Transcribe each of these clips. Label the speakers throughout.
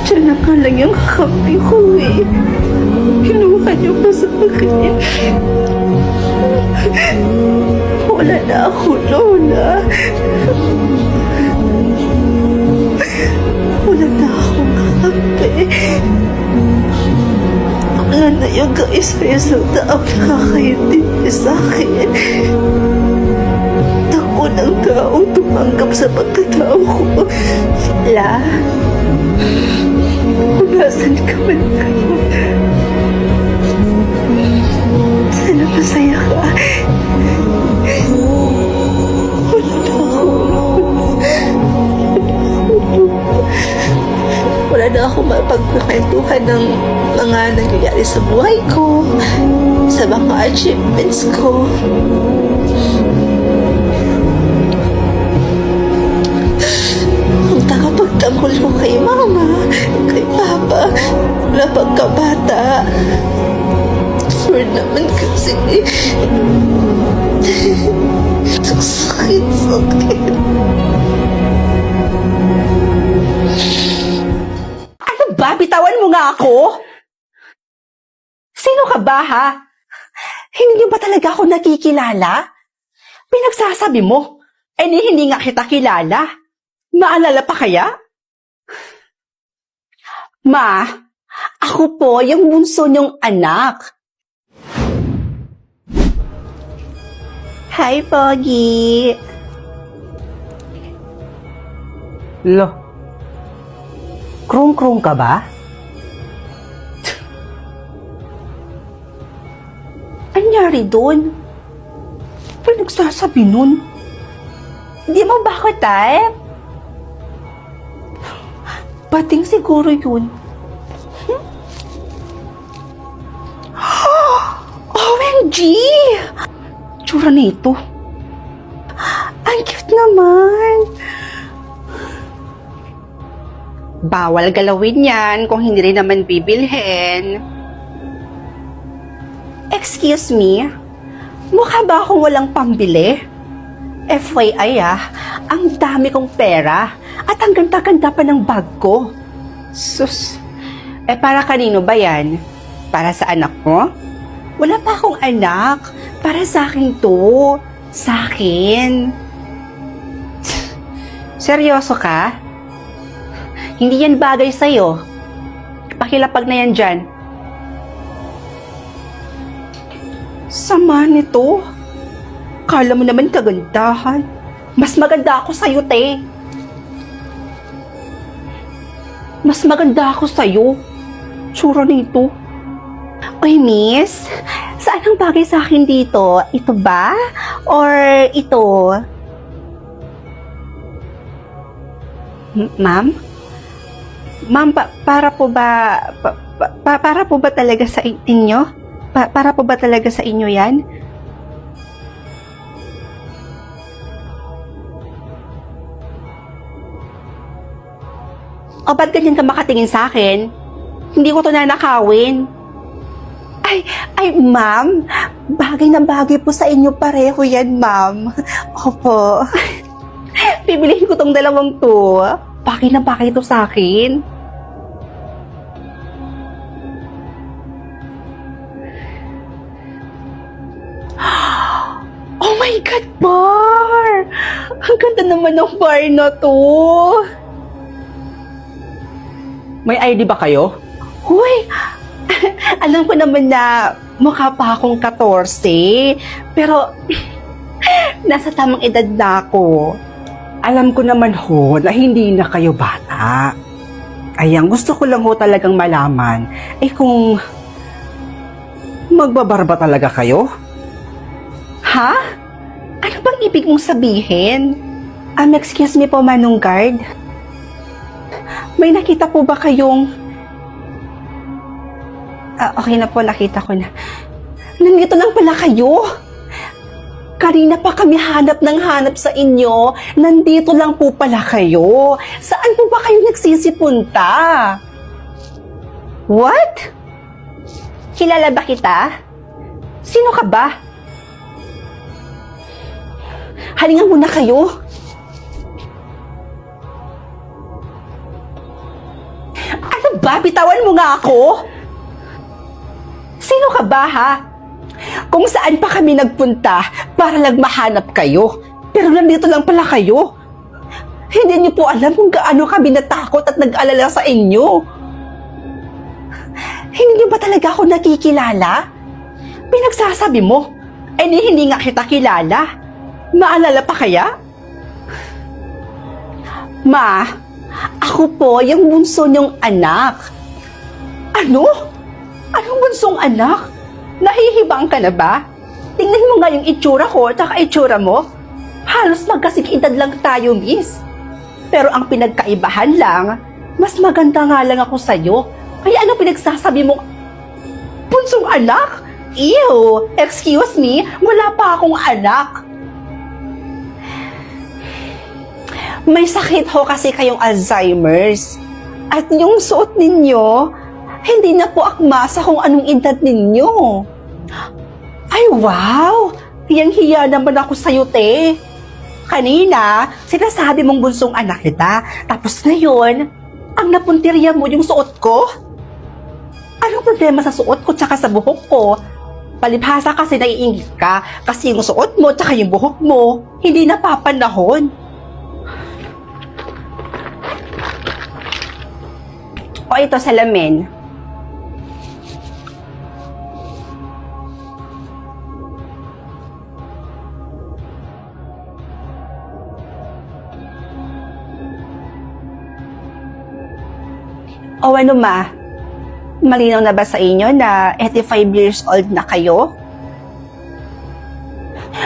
Speaker 1: Diyan na nga lang yung kakampi ko eh. Kinuha niyo pa sa akin. Wala na ako, Lola. Wala na akong kakampi. Wala na yung kaisa-isang taong nakakaintindi sa akin. Unang taong tumanggap sa pagkatao ko. La, kung nasan ka man kayo, sana masaya ka. Wala na ako. Wala na ako mapagkakwentuhan ng mga nangyayari sa buhay ko, sa mga achievements ko. Pagtanggol ko kay Mama, kay Papa, na pagkabata. Sure naman kasi, sakit.
Speaker 2: Ano ba? Bitawan mo nga ako? Sino ka ba, ha? Hindi ba talaga ako nakikilala? Pinagsasabi mo, hindi nga kita kilala. Naalala pa kaya? Ma, ako po yung bunso niyong anak. Hi, Pogi.
Speaker 3: Lo, krong-krong ka ba?
Speaker 2: Anyari doon? Pinagsasabi nun? Di mo ba ako type? Bating siguro yun. OMG! Tsura nito. Ang cute naman. Bawal galawin yan kung hindi rin naman bibilhin. Excuse me? Mukha ba akong walang pambili? FYI ang dami kong pera at ang ganda-ganda pa ng bag ko. Sus, para kanino ba yan? Para sa anak mo? Wala pa akong anak. Para sa akin to. Sa akin. Seryoso ka? Hindi yan bagay sa'yo. Pakilapag na yan dyan. Sama nito. Kala mo naman kagandahan. Mas maganda ako sa'yo, te. Mas maganda ako sa'yo. Tsura nito. Oy, miss. Saan ang bagay sa akin dito? Ito ba? Or ito? Ma'am? Ma'am, para po ba... para po ba talaga sa inyo? Para po ba talaga sa inyo yan? O ba't ganyan ka makatingin sa akin? Hindi ko to nanakawin. Ay, ma'am. Bagay na bagay po sa inyo pareho yan, ma'am. Opo. Bibilihin ko tong dalawang to. Bagay na bagay to sa akin. Oh my God, Bar! Ang ganda naman ng bar na to. May ID ba kayo? Huy! Alam ko naman na mukha pa akong 14, pero nasa tamang edad na ako.
Speaker 3: Alam ko naman ho na hindi na kayo bata. Ayan, gusto ko lang ho talagang malaman, kung magbabarba talaga kayo?
Speaker 2: Ha? Ano bang ibig mong sabihin? Excuse me po, Manong Guard. May nakita po ba kayong... okay na po, nakita ko na. Nandito lang pala kayo. Kanina pa kami hanap ng hanap sa inyo. Nandito lang po pala kayo. Saan po ba kayo nagsisipunta? What? Kilala ba kita? Sino ka ba? Halika muna kayo. Ano Ano ba? Bitawan mo nga ako? Sino ka ba, ha? Kung saan pa kami nagpunta para lang mahanap kayo. Pero nandito lang pala kayo. Hindi niyo po alam kung gaano kami natakot at nag-alala sa inyo. Hindi niyo ba talaga ako nakikilala? Pinagsasabi mo, hindi nga kita kilala. Maalala pa kaya? Ma, ako po yung bunso niyong anak. Ano? Anong bunsong anak? Nahihibang ka na ba? Tingnan mo nga yung itsura ko at itsura mo. Halos magkasing edad lang tayo, miss. Pero ang pinagkaibahan lang, mas maganda nga lang ako sa'yo. Kaya ano pinagsasabi mo? Bunsong anak? Ew! Excuse me, wala pa akong anak. May sakit ho kasi kayong Alzheimer's. At yung suot ninyo, hindi na po akma sa kung anong edad ninyo. Ay, wow! Hiyang-hiya naman ako sa'yo, te. Kanina, sinasabi mong bunsong anak kita. Tapos ngayon, ang napuntirya mo yung suot ko? Anong problema sa suot ko tsaka sa buhok ko? Palibhasa kasi naiingit ka kasi yung suot mo tsaka yung buhok mo, hindi napapanahon. O ito, salamin. O ano ma? Malinaw na ba sa inyo na 85 years old na kayo?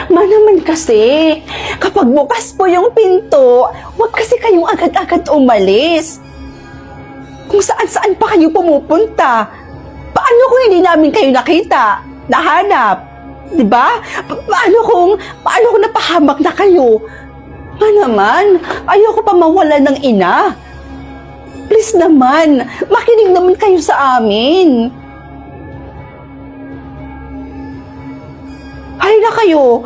Speaker 2: Ma naman kasi, kapag bukas po yung pinto, huwag kasi kayong agad-agad umalis. Kung saan-saan pa kayo pumupunta. Paano kung hindi namin kayo nakita? Nahanap? Diba? Paano kung napahamak na kayo? Ma naman, ayoko pa mawalan ng ina. Please naman, makinig naman kayo sa amin. Halina kayo,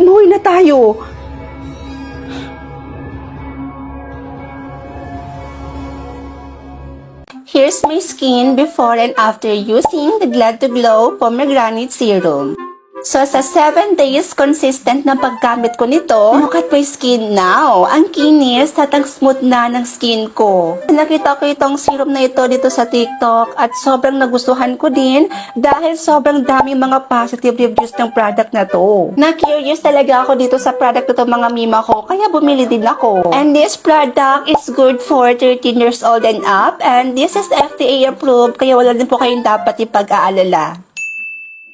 Speaker 2: umuwi na tayo. Here's my skin before and after using the Glad to Glow Pomegranate Serum. So, sa 7 days consistent na paggamit ko nito, look at my skin now. Ang kinis at ang smooth na ng skin ko. Nakita ko itong serum na ito dito sa TikTok at sobrang nagustuhan ko din dahil sobrang daming mga positive reviews ng product na to. Na-curious talaga ako dito sa product na to mga mima ko, kaya bumili din ako. And this product is good for 13 years old and up and this is FDA approved, kaya wala din po kayong dapat ipag-aalala.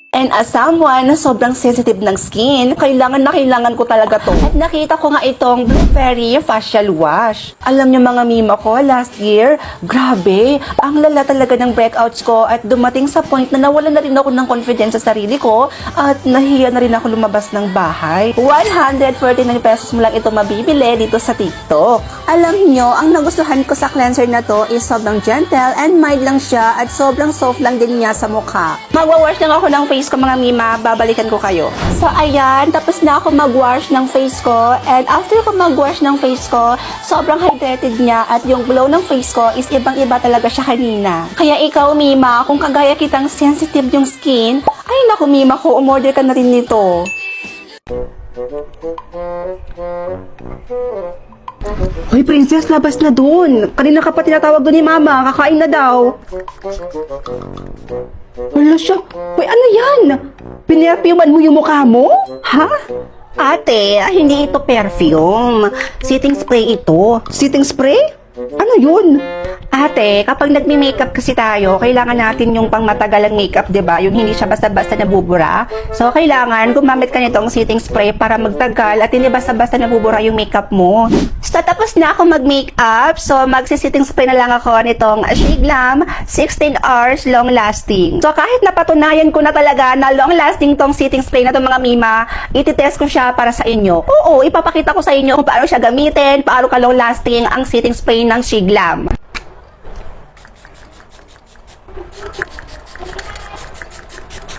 Speaker 2: And as someone na sobrang sensitive ng skin, kailangan ko talaga to. At nakita ko nga itong Blue Fairy Facial Wash. Alam niyo mga mima ko, last year, grabe, ang lala talaga ng breakouts ko at dumating sa point na nawalan na rin ako ng confidence sa sarili ko at nahiya na rin ako lumabas ng bahay. 149 pesos mo lang ito mabibili dito sa TikTok. Alam niyo, ang nagustuhan ko sa cleanser na to is sobrang gentle and mild lang siya at sobrang soft lang din niya sa mukha. Magwawash lang ako ng face ko mga mima, babalikan ko kayo. So ayan, tapos na ako mag-wash ng face ko and after ko mag-wash ng face ko, sobrang hydrated niya at yung glow ng face ko is ibang-iba talaga siya kanina. Kaya ikaw mima, kung kagaya kitang sensitive yung skin, ay naku mima ko, umorder ka na rin nito. Hoy princess, labas na dun. Kanina ka pa tinatawag dun ni mama, kakain na daw. Wala siya. Uy, ano yan? Pinerfyuman mo yung mukha mo? Ha? Ate, hindi ito perfume. Setting spray ito. Setting spray? Ano yun? Ate, kapag nagme-makeup kasi tayo, kailangan natin yung pangmatagalang makeup, diba? Yung hindi siya basta-basta nabubura. So, kailangan gumamit ka nitong setting spray para magtagal at hindi basta-basta nabubura yung makeup mo. So, tapos na ako mag-makeup. So, magsi-setting spray na lang ako nitong Shea Glam 16 hours long lasting. So, kahit napatunayan ko na talaga na long lasting tong setting spray na tong mga mima, ititest ko siya para sa inyo. Oo, ipapakita ko sa inyo kung paano siya gamitin, paano ka long lasting ang setting spray ng Shea Glam.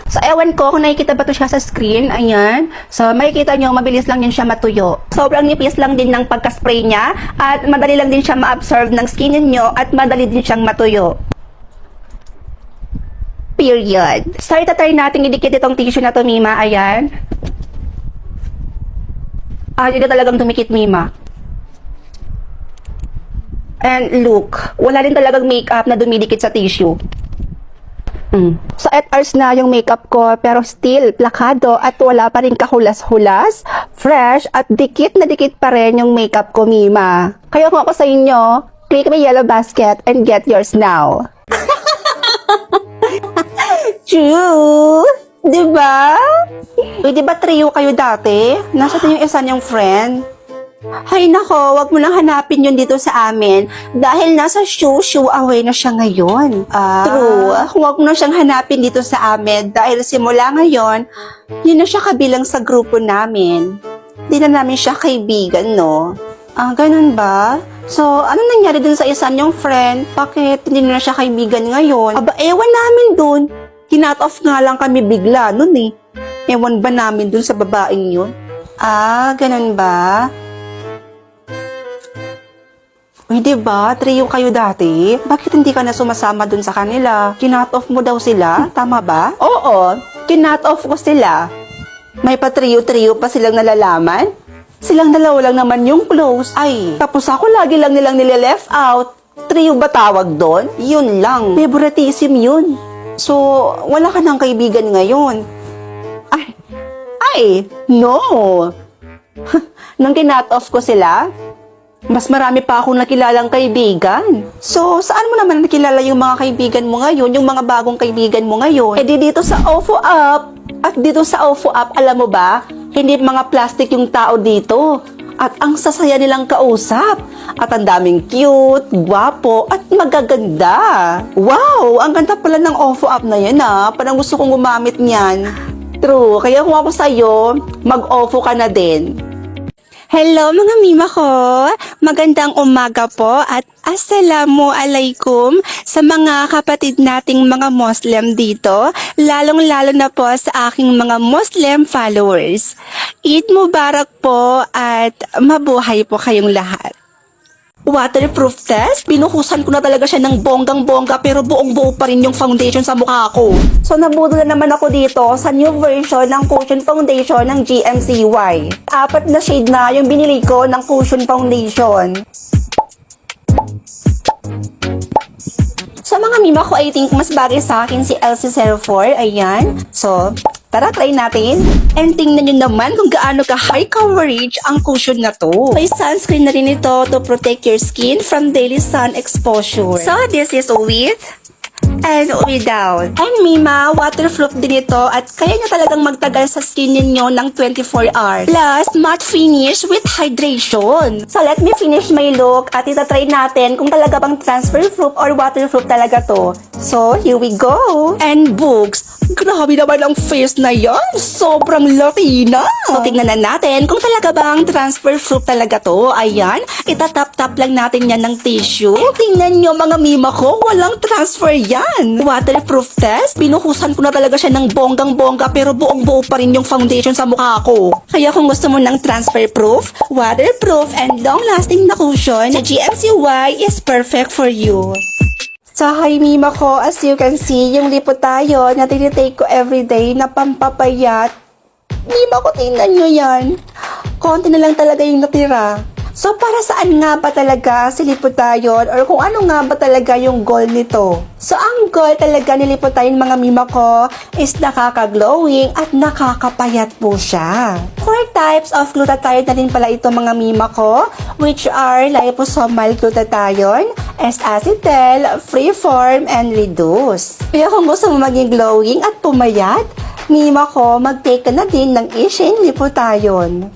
Speaker 2: So, Ewan ko kung nakikita ba to siya sa screen. Ayan. So, makikita nyo, mabilis lang din siya matuyo. Sobrang nipis lang din ng pagka-spray niya at madali lang din siya ma-absorb ng skin ninyo at madali din siyang matuyo. Period. So, itatry natin idikit itong tissue na to, Mima. Ayan. Hindi na talagang dumikit, Mima. And look, wala din talagang makeup na dumidikit sa tissue. So, 8 hours na yung makeup ko, pero still, plakado at wala pa rin kahulas-hulas, fresh, at dikit na dikit pa rin yung makeup ko, Mima. Kaya kung ako sa inyo, click my yellow basket and get yours now. True! Diba? Uy, diba trio kayo dati? Nasa yung isa niyong friend? Hay nako, wag mo nang hanapin yun dito sa amin dahil nasa show away na siya ngayon. True, wag mo na siyang hanapin dito sa amin dahil simula ngayon, yun na siya kabilang sa grupo namin. Di na namin siya kaibigan, no? Ganun ba? So, ano nangyari dun sa isa niyong friend? Bakit hindi na siya kaibigan ngayon? Ewan namin dun. Kinat off nga lang kami bigla nun eh. Ewan ba namin dun sa babaeng yun? Ganun ba? Uy, diba? Trio kayo dati? Bakit hindi ka na sumasama dun sa kanila? Kinat off mo daw sila? Tama ba? Oo, kinat off ko sila. May pa-trio-trio pa silang nalalaman? Silang dalawa lang naman yung close. Tapos ako lagi lang nilang nile-left out. Trio ba tawag doon? Yun lang. Favoritism yun. So, wala ka ng kaibigan ngayon. No. Nung kinat off ko sila, mas marami pa akong nakilalang kaibigan. So, saan mo naman nakilala yung mga kaibigan mo ngayon, yung mga bagong kaibigan mo ngayon? Dito sa OFO Up. At dito sa OFO Up, alam mo ba, hindi mga plastic yung tao dito. At ang sasaya nilang kausap. At ang daming cute, gwapo, at magaganda. Wow! Ang ganda pala ng OFO Up na yan, Parang gusto kong gumamit niyan. True. Kaya kung ako sa'yo, mag-OFO ka na din. Hello mga mima ko! Magandang umaga po at assalamualaikum sa mga kapatid nating mga Muslim dito, lalong-lalo na po sa aking mga Muslim followers. Eid Mubarak po at mabuhay po kayong lahat. Waterproof test? Binuhusan ko na talaga siya ng bonggang-bongga pero buong-buo pa rin yung foundation sa mukha ko. So nabudol na naman ako dito sa new version ng Cushion Foundation ng GMCY. 4 na shade na yung binili ko ng Cushion Foundation. Sa mga mima ko, I think mas bagay sa akin si LC04. Ayan. So, tara, try natin. And tingnan nyo naman kung gaano ka high coverage ang cushion na to. May sunscreen na rin ito to protect your skin from daily sun exposure. So, this is with and without. And Mima, waterproof din ito at kaya niya talagang magtagal sa skin ninyo ng 24 hours. Plus, matte finish with hydration. So, let me finish my look at itatry natin kung talaga bang transfer-proof or waterproof talaga to. So, here we go. And books. Grabe naman ang face na yan. Sobrang laki na. So, tignan na natin kung talaga bang transfer-proof talaga to. Ayan, itatap-tap lang natin yan ng tissue. Tingnan nyo mga mima ko, walang transfer yan. Waterproof test, binuhusan ko na talaga siya ng bonggang-bongga pero buong-buo pa rin yung foundation sa mukha ko. Kaya kung gusto mo ng transfer-proof, waterproof, and long-lasting na cushion, the GMCY is perfect for you. So, hi mima ko, as you can see, yung lipot tayo na tinitake ko everyday na pampapayat. Mima ko, tingnan nyo yan. Konti na lang talaga yung natira. So, para saan nga ba talaga si Lipotayon or kung ano nga ba talaga yung goal nito? So, ang goal talaga ni Lipotayon mga mima ko is nakaka-glowing at nakakapayat po siya. 4 types of glutathione na rin pala ito mga mima ko, which are liposomal glutathione, S-acetyl, freeform, and reduce. Kaya kung gusto mo maging glowing at pumayat, mima ko, mag-take ka na din ng Ishin Lipotayon.